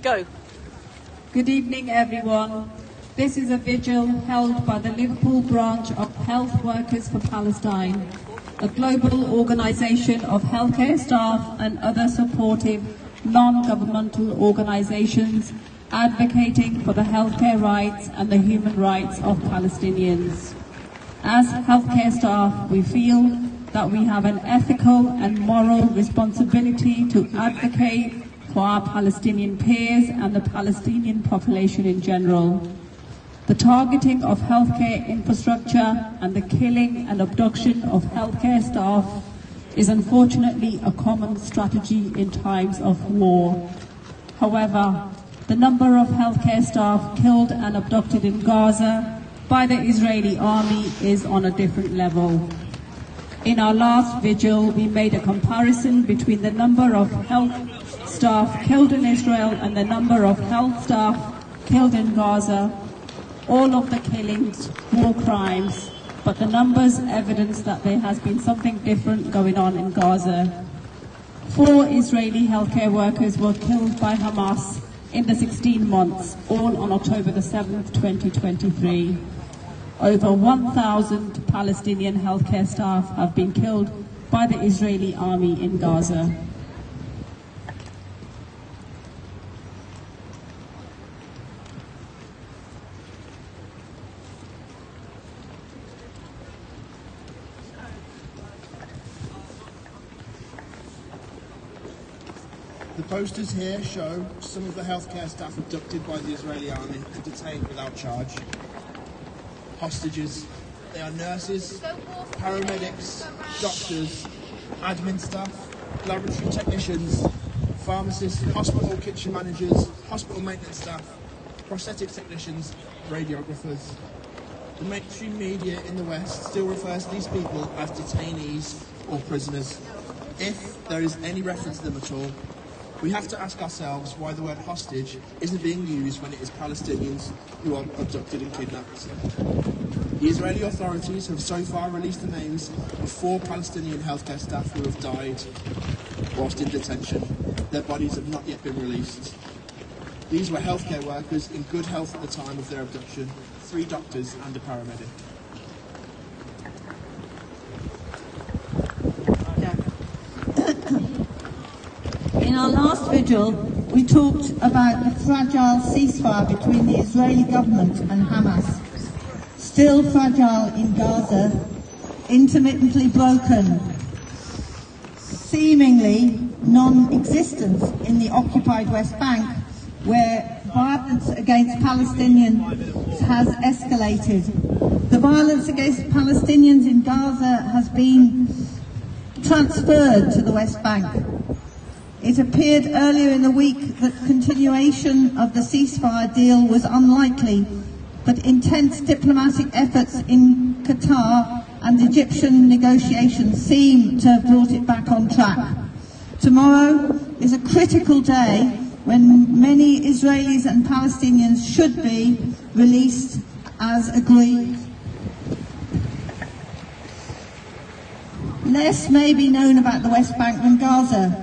Go. Good evening, everyone. This is a vigil held by the Liverpool branch of Health Workers for Palestine, a global organisation of healthcare staff and other supportive non-governmental organisations advocating for the healthcare rights and the human rights of Palestinians. As healthcare staff, we feel that we have an ethical and moral responsibility to advocate for our Palestinian peers and the Palestinian population in general. The targeting of healthcare infrastructure and the killing and abduction of healthcare staff is unfortunately a common strategy in times of war. However, the number of healthcare staff killed and abducted in Gaza by the Israeli army is on a different level. In our last vigil, we made a comparison between the number of health staff killed in Israel and the number of health staff killed in Gaza. All of the killings, war crimes, but the numbers evidence that there has been something different going on in Gaza. 4 Israeli healthcare workers were killed by Hamas in the 16 months, all on October the 7th, 2023. Over 1,000 Palestinian healthcare staff have been killed by the Israeli army in Gaza. The posters here show some of the healthcare staff abducted by the Israeli army and detained without charge. Hostages. They are nurses, paramedics, doctors, admin staff, laboratory technicians, pharmacists, hospital kitchen managers, hospital maintenance staff, prosthetics technicians, radiographers. The mainstream media in the West still refers to these people as detainees or prisoners. If there is any reference to them at all, we have to ask ourselves why the word hostage isn't being used when it is Palestinians who are abducted and kidnapped. The Israeli authorities have so far released the names of 4 Palestinian healthcare staff who have died whilst in detention. Their bodies have not yet been released. These were healthcare workers in good health at the time of their abduction, 3 doctors and a paramedic. In our last vigil, we talked about the fragile ceasefire between the Israeli government and Hamas. Still fragile in Gaza, intermittently broken, seemingly non-existent in the occupied West Bank, where violence against Palestinians has escalated. The violence against Palestinians in Gaza has been transferred to the West Bank. It appeared earlier in the week that continuation of the ceasefire deal was unlikely, but intense diplomatic efforts in Qatar and Egyptian negotiations seem to have brought it back on track. Tomorrow is a critical day when many Israelis and Palestinians should be released as agreed. Less may be known about the West Bank than Gaza.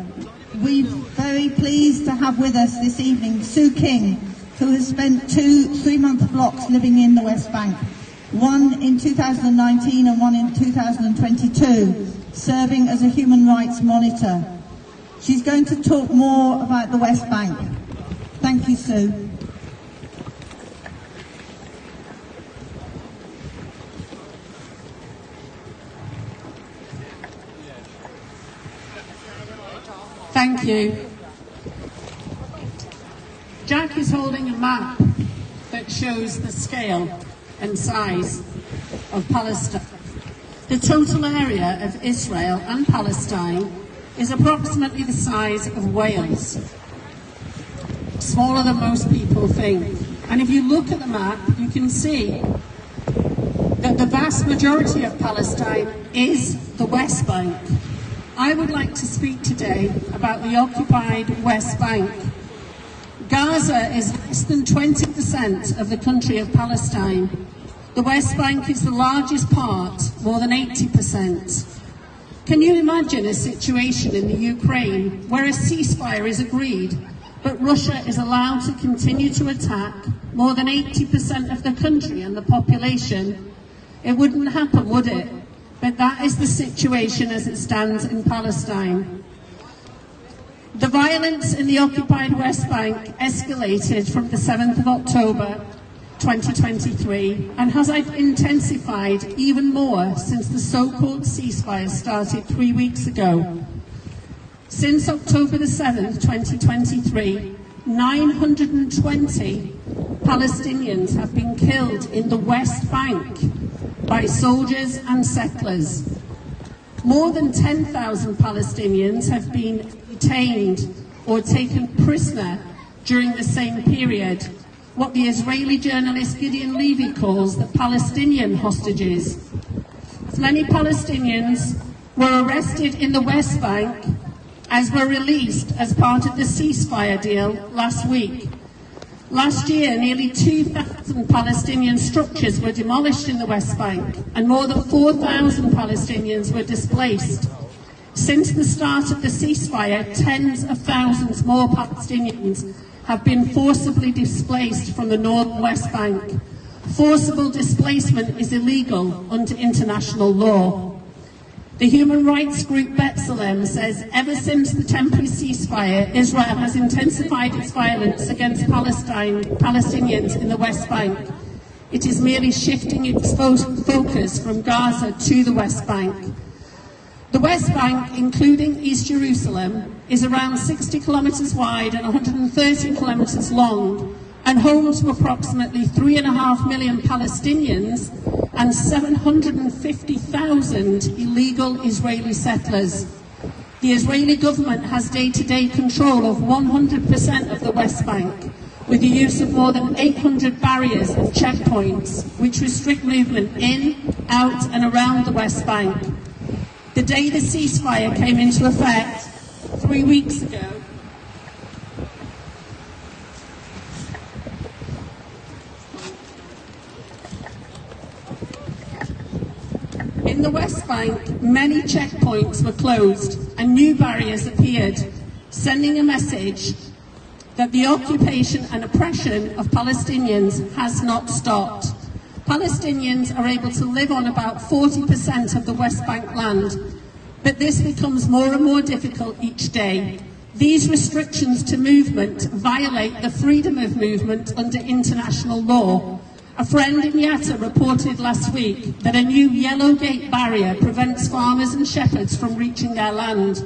We're very pleased to have with us this evening Sue King, who has spent 2 3-month blocks living in the West Bank, one in 2019 and one in 2022, serving as a human rights monitor. She's going to talk more about the West Bank. Thank you, Sue. Thank you. Jack is holding a map that shows the scale and size of Palestine. The total area of Israel and Palestine is approximately the size of Wales. Smaller than most people think. And if you look at the map, you can see that the vast majority of Palestine is the West Bank. I would like to speak today about the occupied West Bank. Gaza is less than 20% of the country of Palestine. The West Bank is the largest part, more than 80%. Can you imagine a situation in the Ukraine where a ceasefire is agreed but Russia is allowed to continue to attack more than 80% of the country and the population, it wouldn't happen, would it? But that is the situation as it stands in Palestine. The violence in the occupied West Bank escalated from the 7th of October 2023 and has intensified even more since the so-called ceasefire started 3 weeks ago. Since October the 7th, 2023, 920 Palestinians have been killed in the West Bank by soldiers and settlers. More than 10,000 Palestinians have been detained or taken prisoner during the same period, what the Israeli journalist Gideon Levy calls the Palestinian hostages. Many Palestinians were arrested in the West Bank as were released as part of the ceasefire deal last week. Last year, nearly 2,000 Palestinian structures were demolished in the West Bank and more than 4,000 Palestinians were displaced. Since the start of the ceasefire, tens of thousands more Palestinians have been forcibly displaced from the North and West Bank. Forcible displacement is illegal under international law. The human rights group B'Tselem says ever since the temporary ceasefire, Israel has intensified its violence against Palestinians in the West Bank. It is merely shifting its focus from Gaza to the West Bank. The West Bank, including East Jerusalem, is around 60 kilometres wide and 130 kilometres long, and home to approximately 3.5 million Palestinians and 750,000 illegal Israeli settlers. The Israeli government has day-to-day control of 100% of the West Bank, with the use of more than 800 barriers and checkpoints, which restrict movement in, out and around the West Bank. The day the ceasefire came into effect 3 weeks ago, in the West Bank, many checkpoints were closed and new barriers appeared, sending a message that the occupation and oppression of Palestinians has not stopped. Palestinians are able to live on about 40% of the West Bank land, but this becomes more and more difficult each day. These restrictions to movement violate the freedom of movement under international law. A friend in Yatta reported last week that a new yellow gate barrier prevents farmers and shepherds from reaching their land.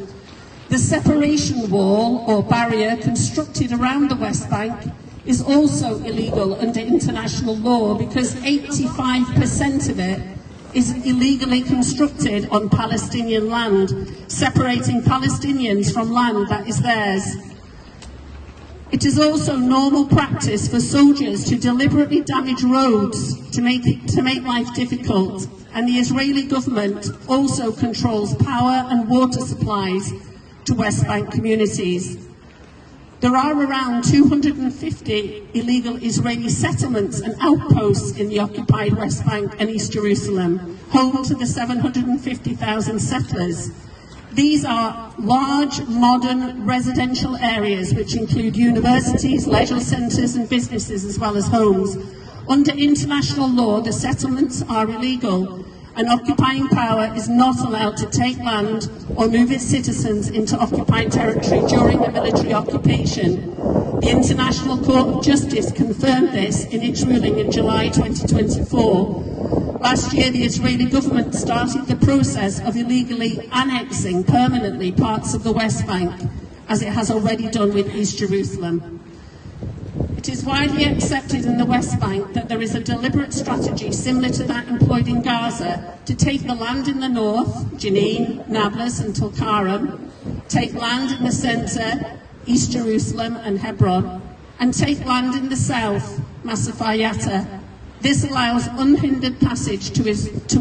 The separation wall or barrier constructed around the West Bank is also illegal under international law because 85% of it is illegally constructed on Palestinian land, separating Palestinians from land that is theirs. It is also normal practice for soldiers to deliberately damage roads to make life difficult, and the Israeli government also controls power and water supplies to West Bank communities. There are around 250 illegal Israeli settlements and outposts in the occupied West Bank and East Jerusalem, home to the 750,000 settlers. These are large, modern residential areas which include universities, leisure centres and businesses as well as homes. Under international law, the settlements are illegal, and occupying power is not allowed to take land or move its citizens into occupied territory during the military occupation. The International Court of Justice confirmed this in its ruling in July 2024. Last year, the Israeli government started the process of illegally annexing permanently parts of the West Bank, as it has already done with East Jerusalem. It is widely accepted in the West Bank that there is a deliberate strategy similar to that employed in Gaza to take the land in the north, Jenin, Nablus and Tulkarem, take land in the centre, East Jerusalem and Hebron, and take land in the south, Masafah Yatta. This allows unhindered passage to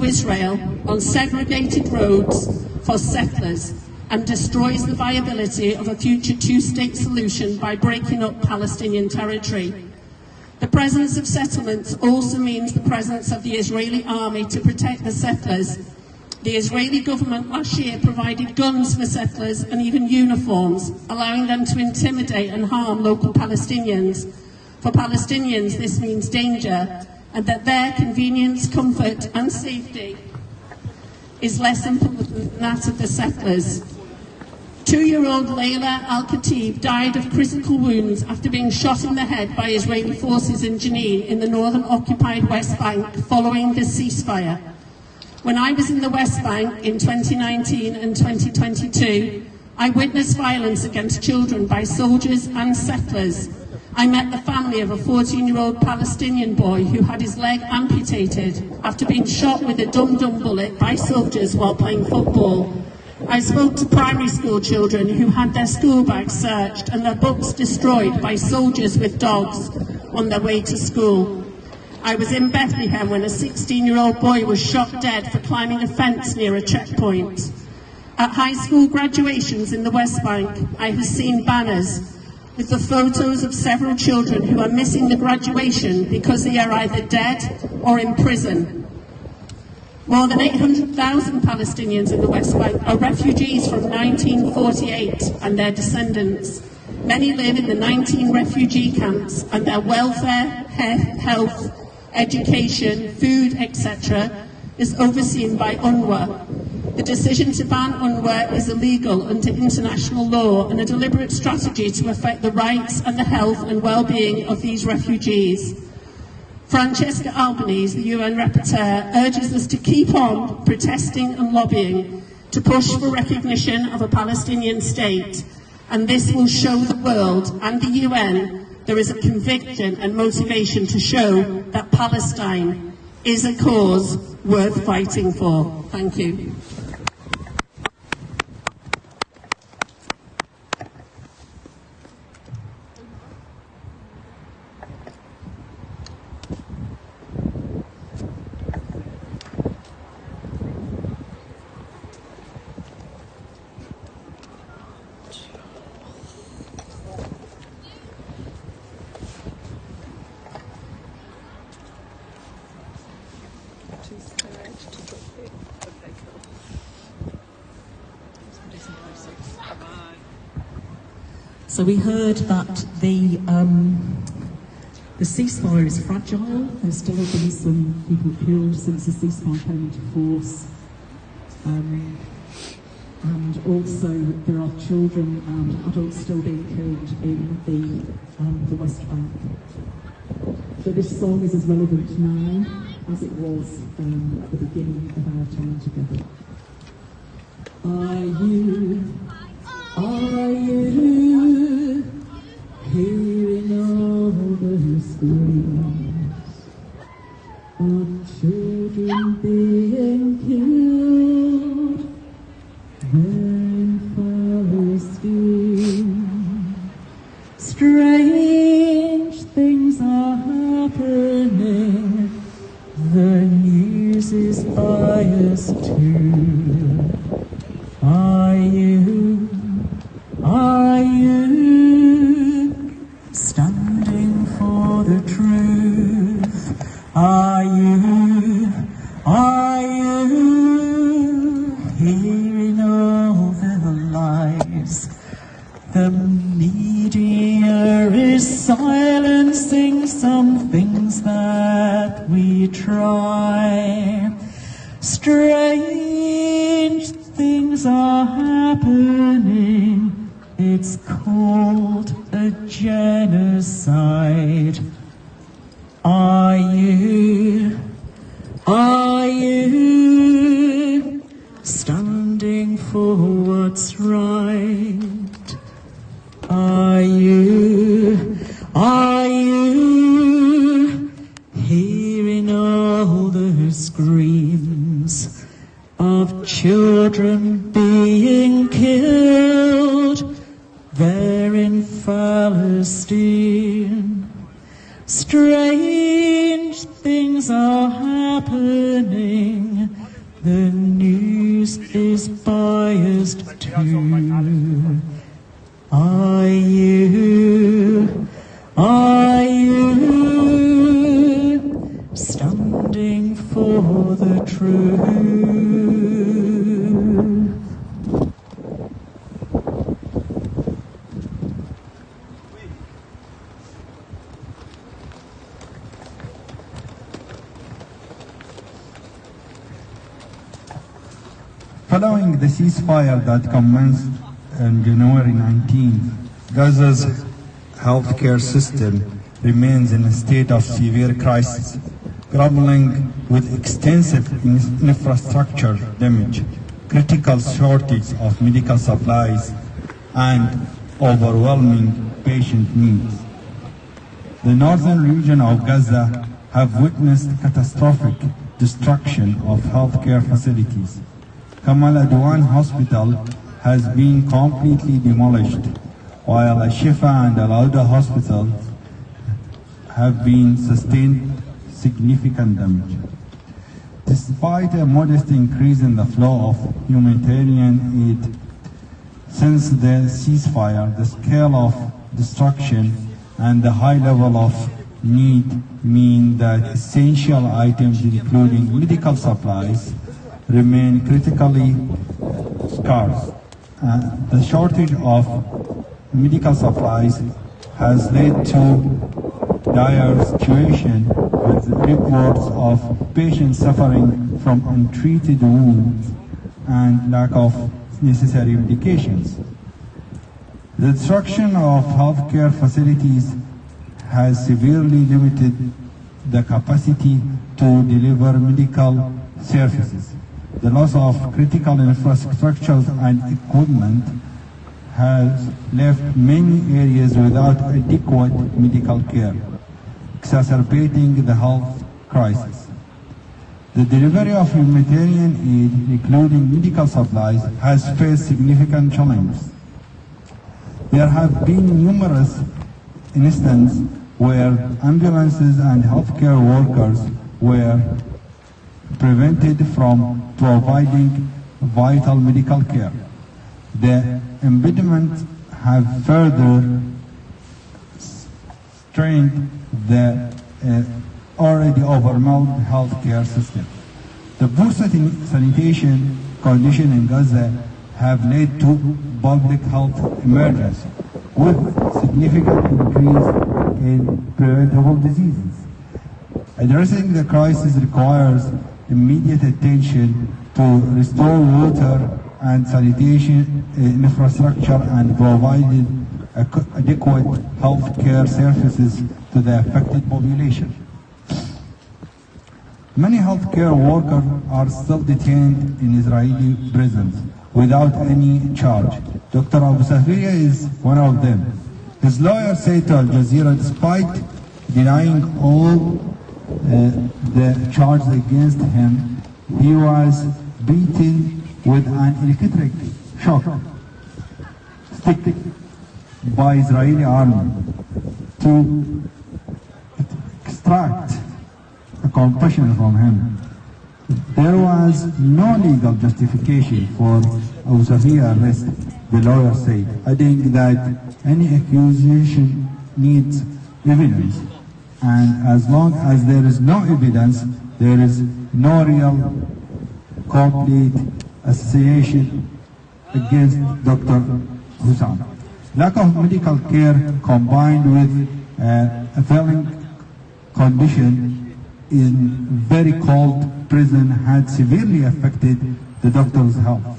Israel on segregated roads for settlers and destroys the viability of a future two-state solution by breaking up Palestinian territory. The presence of settlements also means the presence of the Israeli army to protect the settlers. The Israeli government last year provided guns for settlers and even uniforms, allowing them to intimidate and harm local Palestinians. For Palestinians, this means danger, and that their convenience, comfort and safety is less important than that of the settlers. 2-year-old Layla Al-Khatib died of critical wounds after being shot in the head by Israeli forces in Jenin in the northern occupied West Bank following the ceasefire. When I was in the West Bank in 2019 and 2022, I witnessed violence against children by soldiers and settlers. I met the family of a 14-year-old Palestinian boy who had his leg amputated after being shot with a dum-dum bullet by soldiers while playing football. I spoke to primary school children who had their school bags searched and their books destroyed by soldiers with dogs on their way to school. I was in Bethlehem when a 16-year-old boy was shot dead for climbing a fence near a checkpoint. At high school graduations in the West Bank, I have seen banners with the photos of several children who are missing the graduation because they are either dead or in prison. More than 800,000 Palestinians in the West Bank are refugees from 1948 and their descendants. Many live in the 19 refugee camps, and their welfare, health, education, food, etc. is overseen by UNRWA. The decision to ban UNRWA is illegal under international law and a deliberate strategy to affect the rights and the health and well-being of these refugees. Francesca Albanese, the UN Rapporteur, urges us to keep on protesting and lobbying to push for recognition of a Palestinian state, and this will show the world and the UN there is a conviction and motivation to show that Palestine is a cause worth fighting for. Thank you. So we heard that the ceasefire is fragile. There's still been some people killed since the ceasefire came into force. And also there are children and adults still being killed in the West Bank. So this song is as relevant now as it was at the beginning of our time together. Are you hearing all the screams of children being killed in Palestine? Strange things are happening, the news is biased too. Are you standing for the truth? Are you hearing all the lies? The media is silencing some things that we try. Strange things are happening. It's called a genocide. Are you standing for what's right? Are you hearing all the screams of children being killed there in Palestine? Strange things are happening, the news is biased too. Are you standing for the truth? Following the ceasefire that commenced on January 19th, Gaza's healthcare system remains in a state of severe crisis, grappling with extensive infrastructure damage, critical shortage of medical supplies, and overwhelming patient needs. The northern region of Gaza have witnessed catastrophic destruction of healthcare facilities. Kamal Adwan Hospital has been completely demolished, while Al-Shifa and Al-Auda hospitals have been sustained significant damage. Despite a modest increase in the flow of humanitarian aid since the ceasefire, the scale of destruction and the high level of need mean that essential items, including medical supplies, remain critically scarce. The shortage of medical supplies has led to dire situation with reports of patients suffering from untreated wounds and lack of necessary medications. The destruction of healthcare facilities has severely limited the capacity to deliver medical services. The loss of critical infrastructures and equipment has left many areas without adequate medical care, exacerbating the health crisis. The delivery of humanitarian aid, including medical supplies, has faced significant challenges. There have been numerous instances where ambulances and healthcare workers were prevented from providing vital medical care. The impediments have further strained the already overwhelmed healthcare system. The poor sanitation conditions in Gaza have led to public health emergency, with significant increase in preventable diseases. Addressing the crisis requires immediate attention to restore water and sanitation infrastructure and providing adequate health care services to the affected population. Many healthcare workers are still detained in Israeli prisons without any charge. Dr. Abu Safia is one of them. His lawyer said to Al Jazeera, despite denying all the charges against him, he was beaten with an electric shock stick by Israeli army to extract a confession from him. There was no legal justification for Abu Safia's arrest, the lawyer said, adding that any accusation needs evidence, and as long as there is no evidence, there is no real complete association against Dr. Hussam. Lack of medical care combined with a failing condition in very cold prison had severely affected the doctor's health.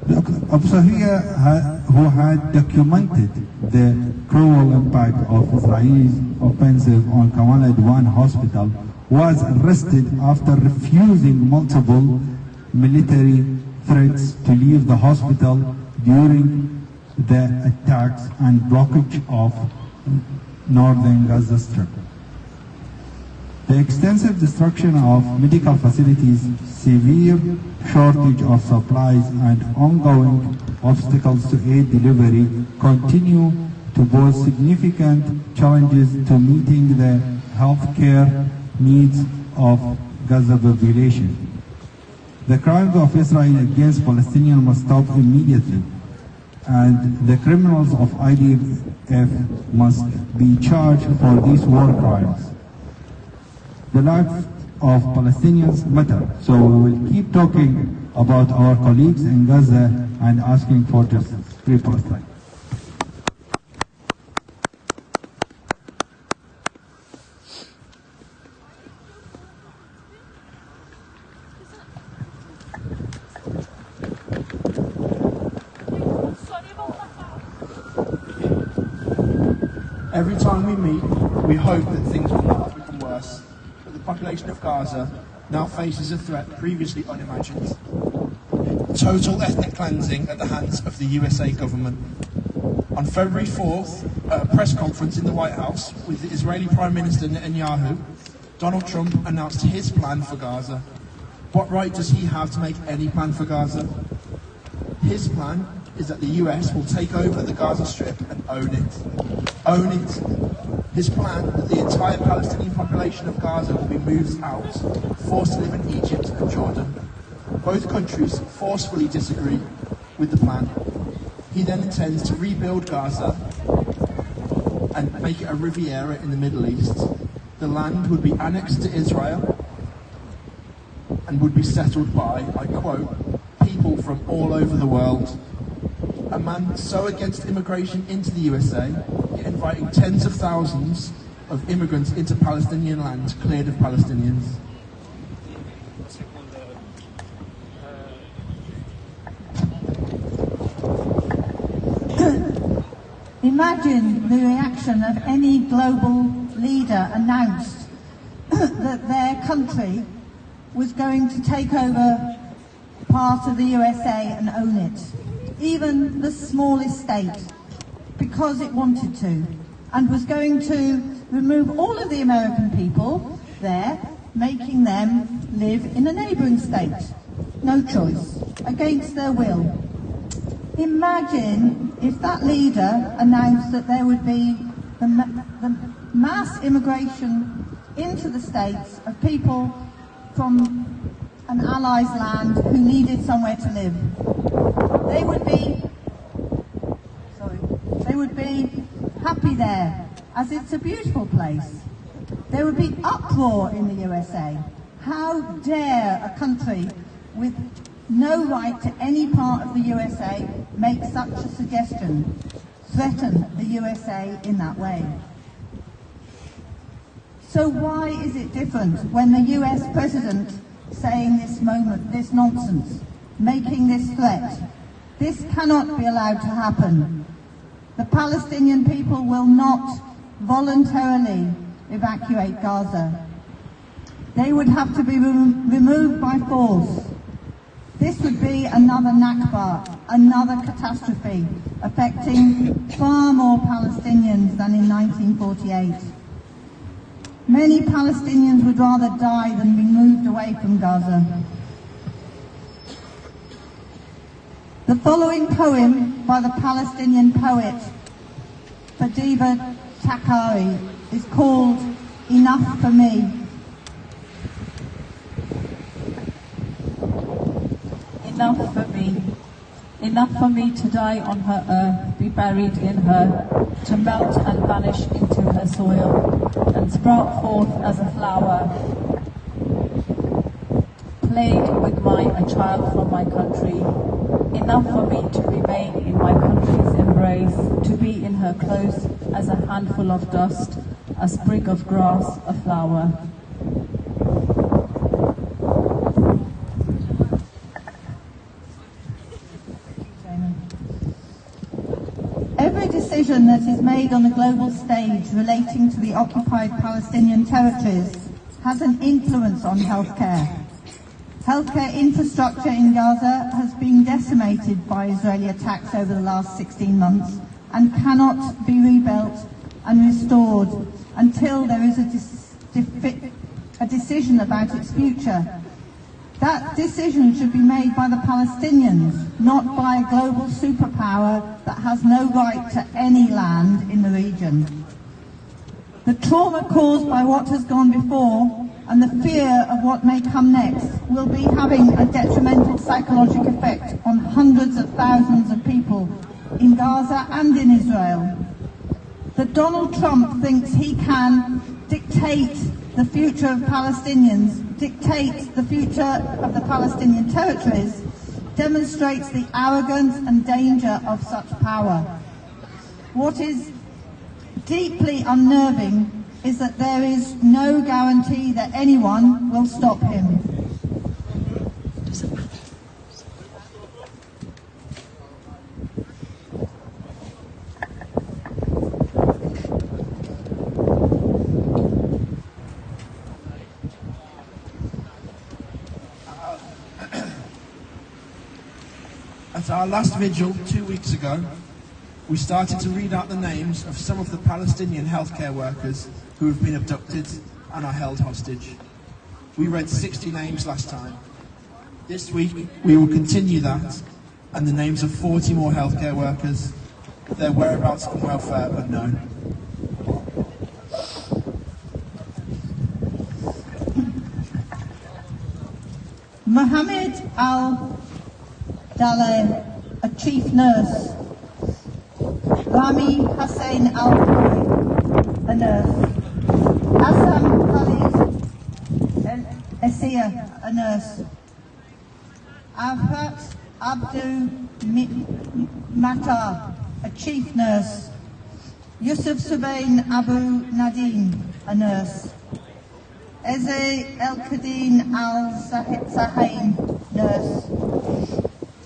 Abu Safia, who had documented the cruel impact of Israel's offensive on Kamal Adwan Hospital, was arrested after refusing multiple military threats to leave the hospital during the attacks and blockage of northern Gaza Strip. The extensive destruction of medical facilities, severe shortage of supplies, and ongoing obstacles to aid delivery continue to pose significant challenges to meeting the healthcare needs of Gaza population. The crimes of Israel against Palestinians must stop immediately, and the criminals of IDF must be charged for these war crimes. The lives of Palestinians matter, so we will keep talking about our colleagues in Gaza and asking for justice. Free Palestine. Every time we meet, we hope that things will not become worse, but the population of Gaza now faces a threat previously unimagined. Total ethnic cleansing at the hands of the USA government. On February 4th, at a press conference in the White House with the Israeli Prime Minister Netanyahu, Donald Trump announced his plan for Gaza. What right does he have to make any plan for Gaza? His plan is that the US will take over the Gaza Strip and own it. Own it. His plan that the entire Palestinian population of Gaza will be moved out, forced to live in Egypt and Jordan. Both countries forcefully disagree with the plan. He then intends to rebuild Gaza and make it a Riviera in the Middle East. The land would be annexed to Israel and would be settled by, I quote, people from all over the world. A man so against immigration into the USA, yet inviting tens of thousands of immigrants into Palestinian land cleared of Palestinians. Imagine the reaction of any global leader announced that their country was going to take over part of the USA and own it, even the smallest state, because it wanted to, and was going to remove all of the American people there, making them live in a neighbouring state. No choice, against their will. Imagine if that leader announced that there would be the mass immigration into the States of people from an ally's land who needed somewhere to live. They would be happy there, as it's a beautiful place. There would be uproar in the USA. How dare a country with no right to any part of the USA make such a suggestion, threaten the USA in that way. So why is it different when the US President saying this nonsense, making this threat? This cannot be allowed to happen. The Palestinian people will not voluntarily evacuate Gaza. They would have to be removed by force. This would be another Nakba, another catastrophe, affecting far more Palestinians than in 1948. Many Palestinians would rather die than be moved away from Gaza. The following poem by the Palestinian poet Fadiva Takari is called Enough for Me. Enough for me. Enough for me to die on her earth, be buried in her, to melt and vanish into her soil, and sprout forth as a flower. Played with a child from my country. Enough for me to remain in my country's embrace, to be in her close as a handful of dust, a sprig of grass, a flower. Every decision that is made on the global stage relating to the occupied Palestinian territories has an influence on healthcare. Healthcare infrastructure in Gaza has been decimated by Israeli attacks over the last 16 months and cannot be rebuilt and restored until there is a decision about its future. That decision should be made by the Palestinians, not by a global superpower that has no right to any land in the region. The trauma caused by what has gone before and the fear of what may come next will be having a detrimental psychological effect on hundreds of thousands of people in Gaza and in Israel. That Donald Trump thinks he can dictate the future of Palestinians, dictate the future of the Palestinian territories, demonstrates the arrogance and danger of such power. What is deeply unnerving is that there is no guarantee that anyone will stop him. At our last vigil 2 weeks ago, we started to read out the names of some of the Palestinian healthcare workers who have been abducted and are held hostage. We read 60 names last time. This week, we will continue that, and the names of 40 more healthcare workers, their whereabouts and welfare unknown. Mohammed Al-Daleh, a chief nurse. Rami Hussein Al-Khoury, a nurse. Assam Khalid El-Essir, a nurse. Afat Abdu Matar, a chief nurse. Yusuf Subain Abu Nadim, a nurse. Eze El-Kadin Al-Sahain, nurse.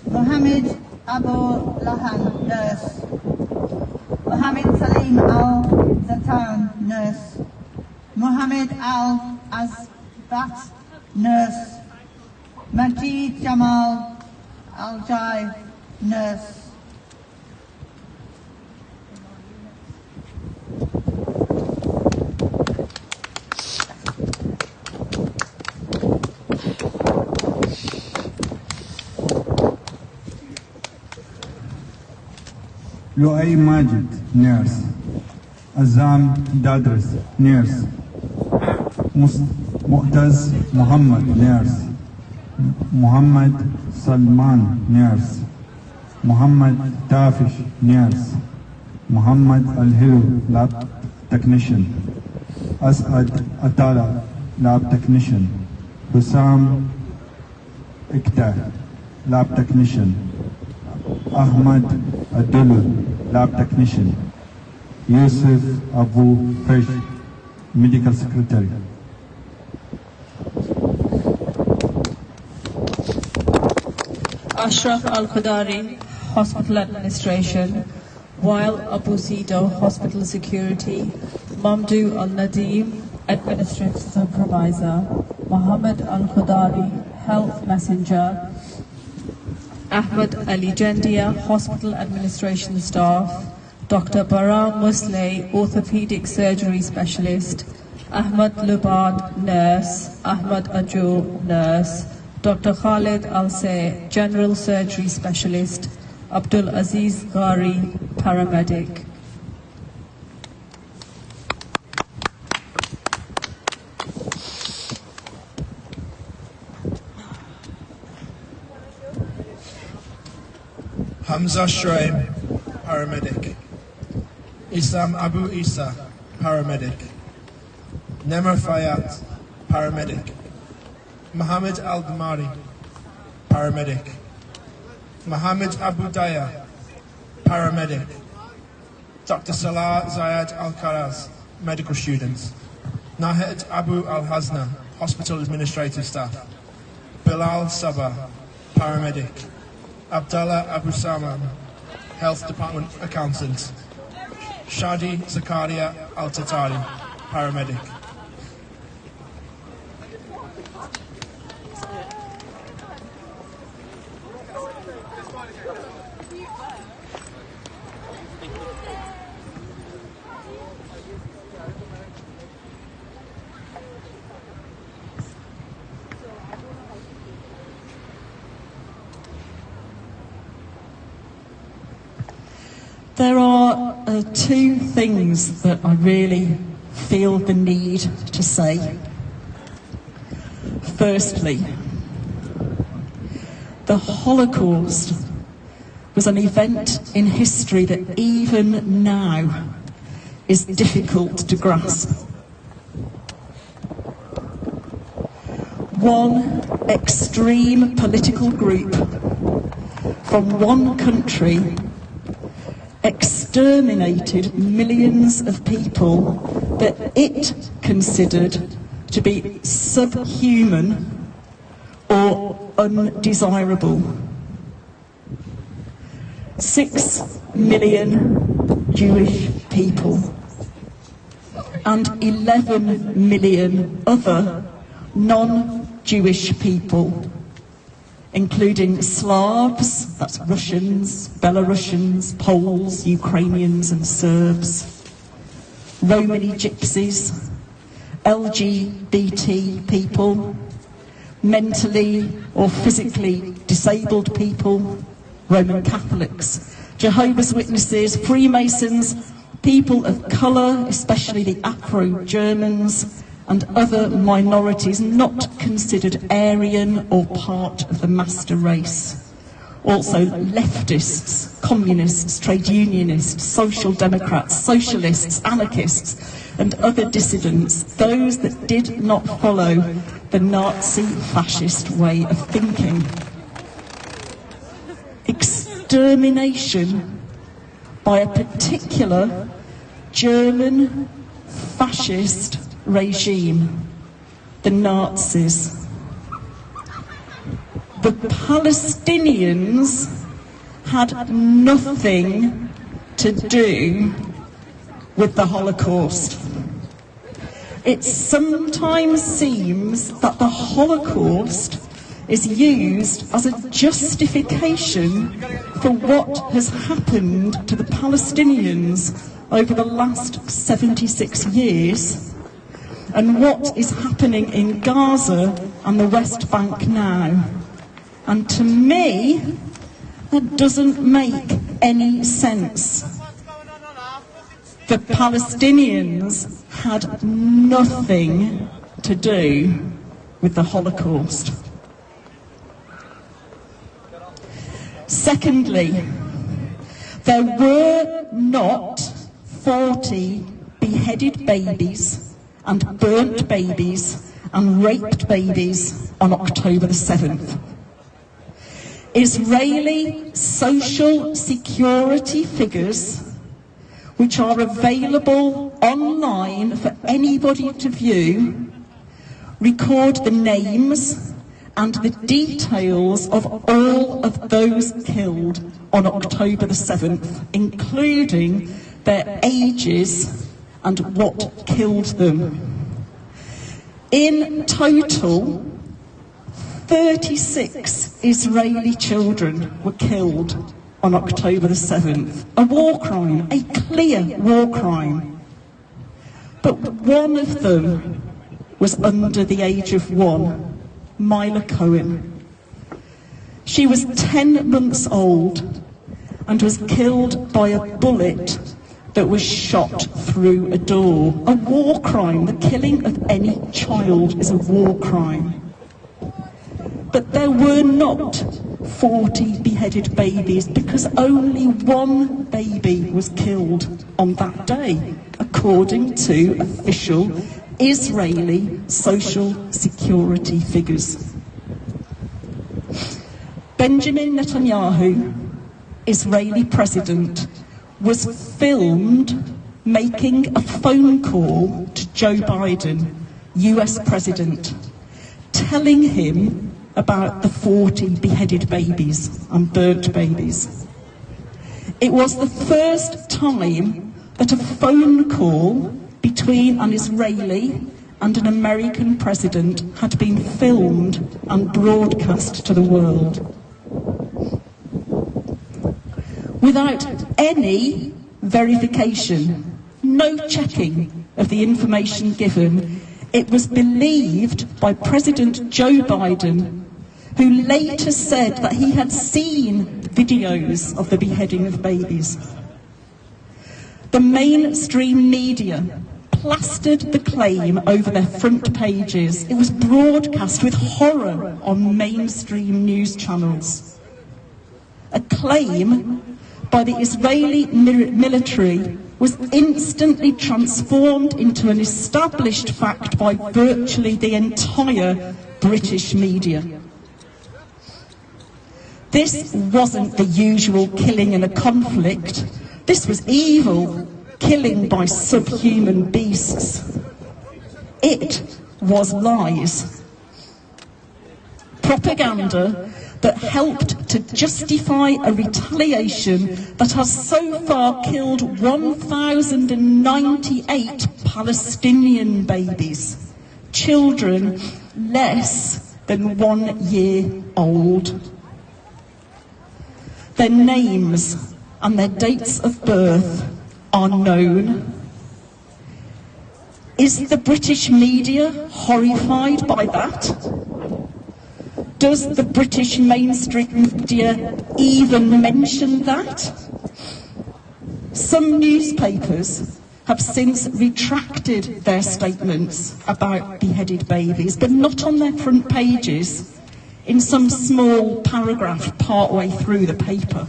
Mohammed Abu Lahan, nurse. Mohammed Salim Al-Zatan, nurse. Mohammed Al-Azbat, nurse. Majid Jamal Al-Jai, nurse. Luay Majid, nurse. Azam Dadris, nurse. Mu'taz Muhammad, nurse. Muhammad Salman, nurse. Muhammad Tafish, nurse. Muhammad Al-Hiru, lab technician. Asad Atala, lab technician. Hussam Ikhtar, lab technician. Ahmad Abdullah, lab technician. Yusuf Abu Fresh, medical secretary. Ashraf Al-Qadari, Hospital Administration. Wael Abu Sido, Hospital Security. Mamdu Al-Nadim, Administrative Supervisor. Muhammad Al-Qadari, Health Messenger. Ahmed Ali Jendia, Hospital Administration Staff. Dr. Bara Musleh, Orthopedic Surgery Specialist. Ahmed Lubad, Nurse. Ahmed Ajur, Nurse. Dr. Khalid Al-Say, General Surgery Specialist. Abdul Aziz Ghari, Paramedic. Hamza Shraim, paramedic. Isam Abu Isa, paramedic. Nemr Fayat, paramedic. Mohammed Al-Damari, paramedic. Mohammed Abu Daya, paramedic. Dr. Salah Zayed Al-Karaz, medical students. Nahid Abu Al-Hazna, hospital administrative staff. Bilal Sabah, paramedic. Abdallah Abu Saman, health department accountant. Shadi Zakaria Al-Tatari, paramedic. There are two things that I really feel the need to say. Firstly, the Holocaust was an event in history that even now is difficult to grasp. One extreme political group from one country exterminated millions of people that it considered to be subhuman or undesirable. 6 million Jewish people and 11 million other non-Jewish people including Slavs, that's Russians, Belarusians, Poles, Ukrainians and Serbs, Romani gypsies, LGBT people, mentally or physically disabled people, Roman Catholics, Jehovah's Witnesses, Freemasons, people of colour, especially the Afro-Germans, and other minorities not considered Aryan or part of the master race. Also leftists, communists, trade unionists, social democrats, socialists, anarchists, and other dissidents, those that did not follow the Nazi fascist way of thinking. Extermination by a particular German fascist regime, the Nazis. The Palestinians had nothing to do with the Holocaust. It sometimes seems that the Holocaust is used as a justification for what has happened to the Palestinians over the last 76 years and what is happening in Gaza and the West Bank now. And to me, that doesn't make any sense. The Palestinians had nothing to do with the Holocaust. Secondly, there were not 40 beheaded babies and burnt babies and raped babies on October the 7th. Israeli social security figures, which are available online for anybody to view, record the names and the details of all of those killed on October the 7th, including their ages and what killed them. In total, 36 Israeli children were killed on October the 7th. A war crime, a clear war crime. But one of them was under the age of 1, Mila Cohen. She was 10 months old and was killed by a bullet that was shot through a door. A war crime. The killing of any child is a war crime. But there were not 40 beheaded babies because only one baby was killed on that day, according to official Israeli social security figures. Benjamin Netanyahu, Israeli president, was filmed making a phone call to Joe Biden, US president, telling him about the 40 beheaded babies and burnt babies. It was the first time that a phone call between an Israeli and an American president had been filmed and broadcast to the world. Without any verification, no checking of the information given, it was believed by President Joe Biden, who later said that he had seen videos of the beheading of babies. The mainstream media plastered the claim over their front pages. It was broadcast with horror on mainstream news channels. A claim by the Israeli military was instantly transformed into an established fact by virtually the entire British media. This wasn't the usual killing in a conflict. This was evil, killing by subhuman beasts. It was lies. Propaganda that helped to justify a retaliation that has so far killed 1,098 Palestinian babies, children less than 1 year old. Their names and their dates of birth are known. Is the British media horrified by that? Does the British mainstream media even mention that? Some newspapers have since retracted their statements about beheaded babies, but not on their front pages, in some small paragraph partway through the paper.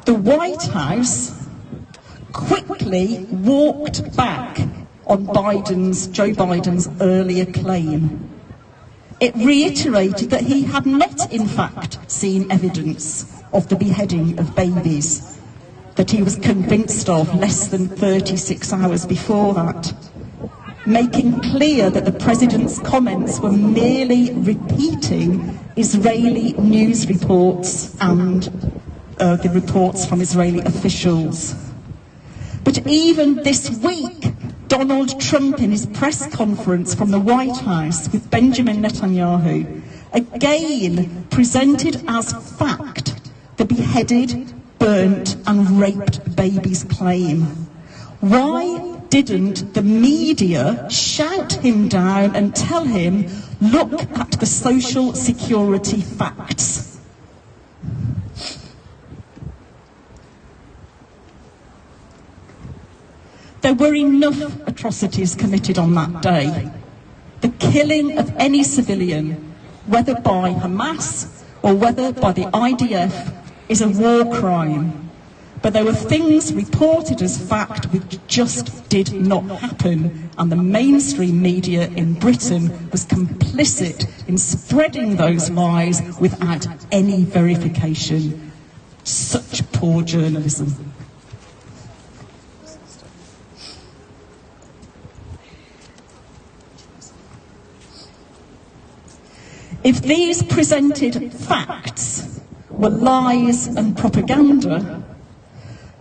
The White House quickly walked back on Joe Biden's earlier claim. It reiterated that he had not, in fact, seen evidence of the beheading of babies that he was convinced of less than 36 hours before that, making clear that the president's comments were merely repeating Israeli news reports and the reports from Israeli officials. But even this week, Donald Trump, in his press conference from the White House with Benjamin Netanyahu, again presented as fact the beheaded, burnt and raped babies claim. Why didn't the media shout him down and tell him, look at the social security facts? There were enough atrocities committed on that day. The killing of any civilian, whether by Hamas or whether by the IDF, is a war crime. But there were things reported as fact which just did not happen, and the mainstream media in Britain was complicit in spreading those lies without any verification. Such poor journalism. If these presented facts were lies and propaganda,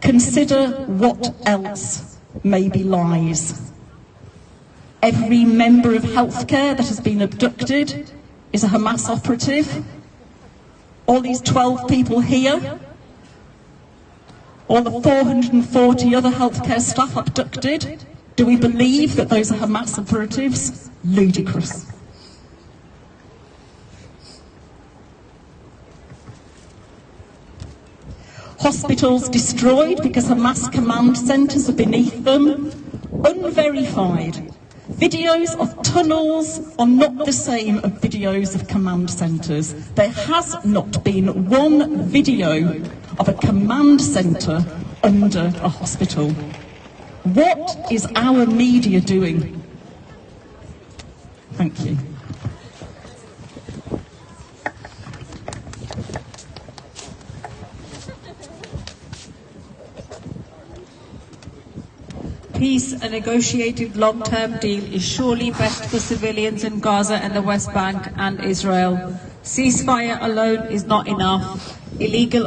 consider what else may be lies. Every member of healthcare that has been abducted is a Hamas operative. All these 12 people here, all the 440 other healthcare staff abducted, do we believe that those are Hamas operatives? Ludicrous. Hospitals destroyed because Hamas command centres are beneath them. Unverified. Videos of tunnels are not the same as videos of command centres. There has not been one video of a command centre under a hospital. What is our media doing? Thank you. Peace, a negotiated long-term deal, is surely best for civilians in Gaza and the West Bank and Israel. Ceasefire alone is not enough. Illegal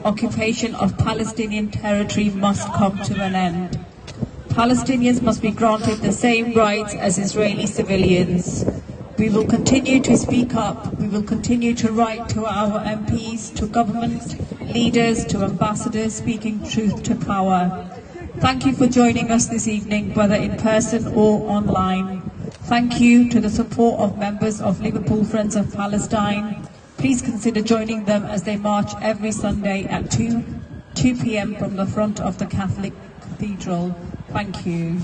occupation of Palestinian territory must come to an end. Palestinians must be granted the same rights as Israeli civilians. We will continue to speak up. We will continue to write to our MPs, to government leaders, to ambassadors, speaking truth to power. Thank you for joining us this evening, whether in person or online. Thank you to the support of members of Liverpool Friends of Palestine. Please consider joining them as they march every Sunday at 2 p.m. from the front of the Catholic Cathedral. Thank you.